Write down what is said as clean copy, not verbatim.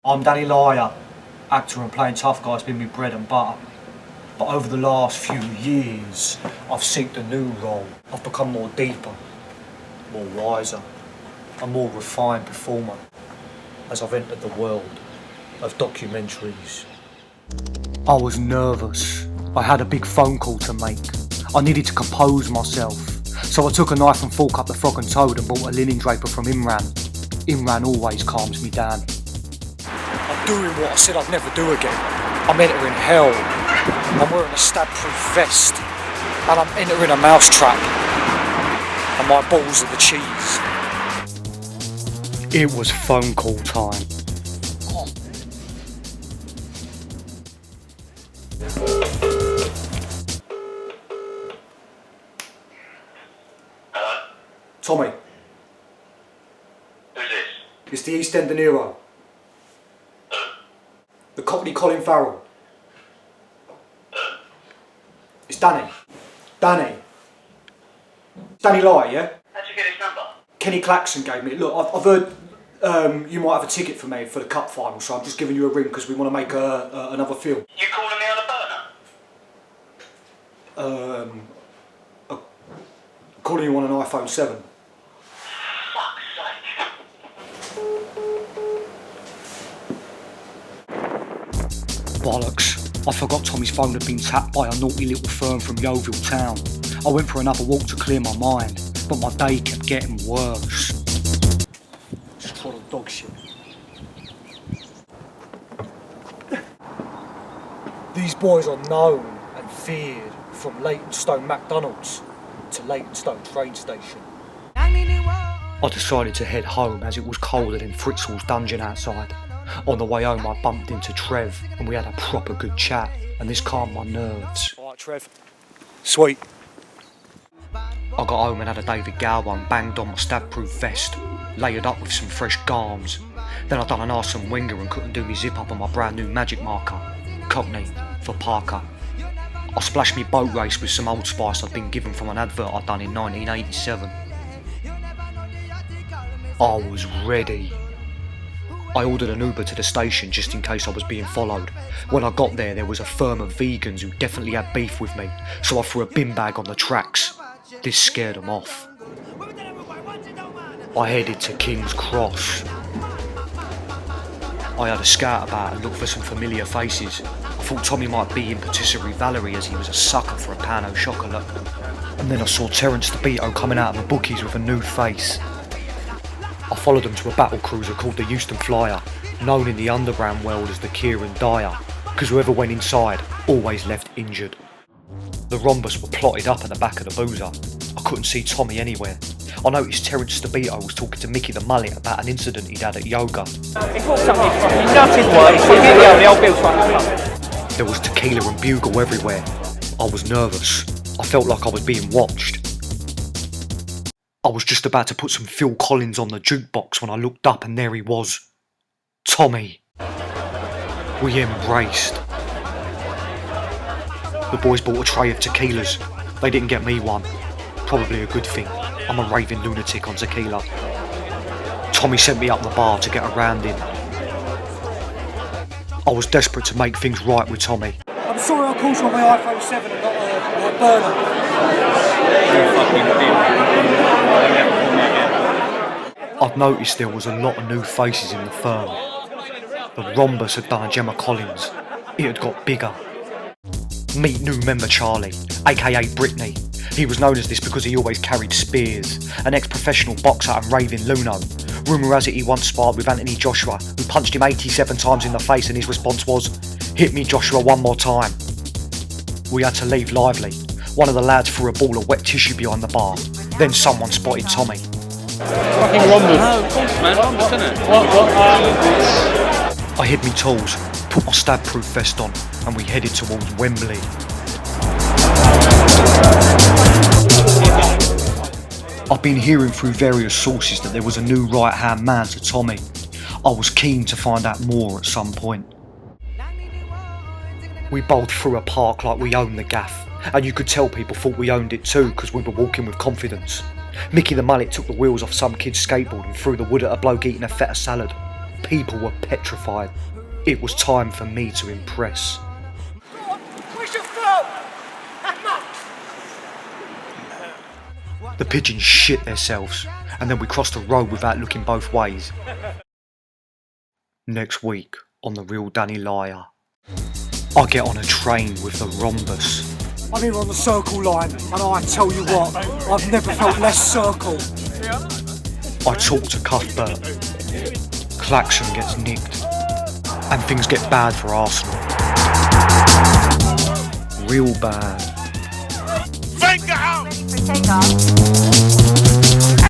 I'm Danny Lyer, actor and playing tough guy's been my bread and butter. But over the last few years, I've synced a new role. I've become more deeper, more wiser, a more refined performer as I've entered the world of documentaries. I was nervous. I had a big phone call to make. I needed to compose myself. So I took a knife and fork up the Frog and Toad and bought a linen draper from Imran. Imran always calms me down. I'm doing what I said I'd never do again. I'm entering hell. I'm wearing a stab-proof vest. And I'm entering a mousetrap. And my balls are the cheese. It was phone call time. Tommy. Who's this? It's the East End De Niro. The Cockney Colin Farrell. It's Danny. Danny. Danny Lyer, yeah? How'd you get his number? Kenny Claxon gave me it. Look, I've heard you might have a ticket for me for the cup final, so I'm just giving you a ring because we want to make another film. You calling me on a burner? I'm calling you on an iPhone 7. Fuck's sake. Bollocks. I forgot Tommy's phone had been tapped by a naughty little firm from Yeovil town. I went for another walk to clear my mind, but my day kept getting worse. Just full of dog shit. These boys are known and feared from Leytonstone McDonald's to Leytonstone train station. I decided to head home as it was colder than Fritzl's dungeon outside. On the way home I bumped into Trev and we had a proper good chat and this calmed my nerves. Alright Trev. Sweet. I got home and had a David Gower one banged on my stab-proof vest, layered up with some fresh garms. Then I done an Arsene Wenger and couldn't do me zip up on my brand new magic marker, Cockney for Parker. I splashed me boat race with some Old Spice I'd been given from an advert I'd done in 1987. I was ready. I ordered an Uber to the station just in case I was being followed. When I got there was a firm of vegans who definitely had beef with me, so I threw a bin bag on the tracks. This scared them off. I headed to King's Cross. I had a scout about and looked for some familiar faces. I thought Tommy might be in Patisserie Valerie as he was a sucker for a pan au chocolat. And then I saw Terence DeVito coming out of the bookies with a new face. I followed them to a battle cruiser called the Houston Flyer, known in the underground world as the Kieran Dyer, because whoever went inside always left injured. The Rhombus were plotted up at the back of the boozer. I couldn't see Tommy anywhere. I noticed Terence DeVito was talking to Mickey the Mullet about an incident he'd had at yoga. He thought something fucking nutted way, the old Bill's trying to come. There was tequila and bugle everywhere. I was nervous. I felt like I was being watched. I was just about to put some Phil Collins on the jukebox when I looked up and there he was. Tommy. We embraced. The boys bought a tray of tequilas. They didn't get me one. Probably a good thing. I'm a raving lunatic on tequila. Tommy sent me up the bar to get around him. I was desperate to make things right with Tommy. I'm sorry I called you on my iPhone 7 and not a burner. I'd noticed there was a lot of new faces in the firm. The Rhombus had done a Gemma Collins. It had got bigger. Meet new member Charlie, aka Brittany. He was known as this because he always carried spears. An ex-professional boxer and raving Luno. Rumour has it he once sparred with Anthony Joshua, who punched him 87 times in the face and his response was, "Hit me Joshua one more time." We had to leave lively. One of the lads threw a ball of wet tissue behind the bar. Then someone spotted Tommy. Fucking Rhombus. No, of course, man. Rhombus, isn't it? I hid me tools, put my stab-proof vest on, and we headed towards Wembley. I've been hearing through various sources that there was a new right-hand man to Tommy. I was keen to find out more at some point. We bowled through a park like we owned the gaff, and you could tell people thought we owned it too because we were walking with confidence. Mickey the Mullet took the wheels off some kid's skateboard and threw the wood at a bloke eating a feta salad. People were petrified. It was time for me to impress. The pigeons shit themselves, and then we crossed the road without looking both ways. Next week, on the real Danny Lyer, I get on a train with the Rhombus. I'm here on the circle line, and I tell you what, I've never felt less circle. I talk to Cuthbert. Klaxon gets nicked, and things get bad for Arsenal. Real bad. Finger out! Ready for takeoff.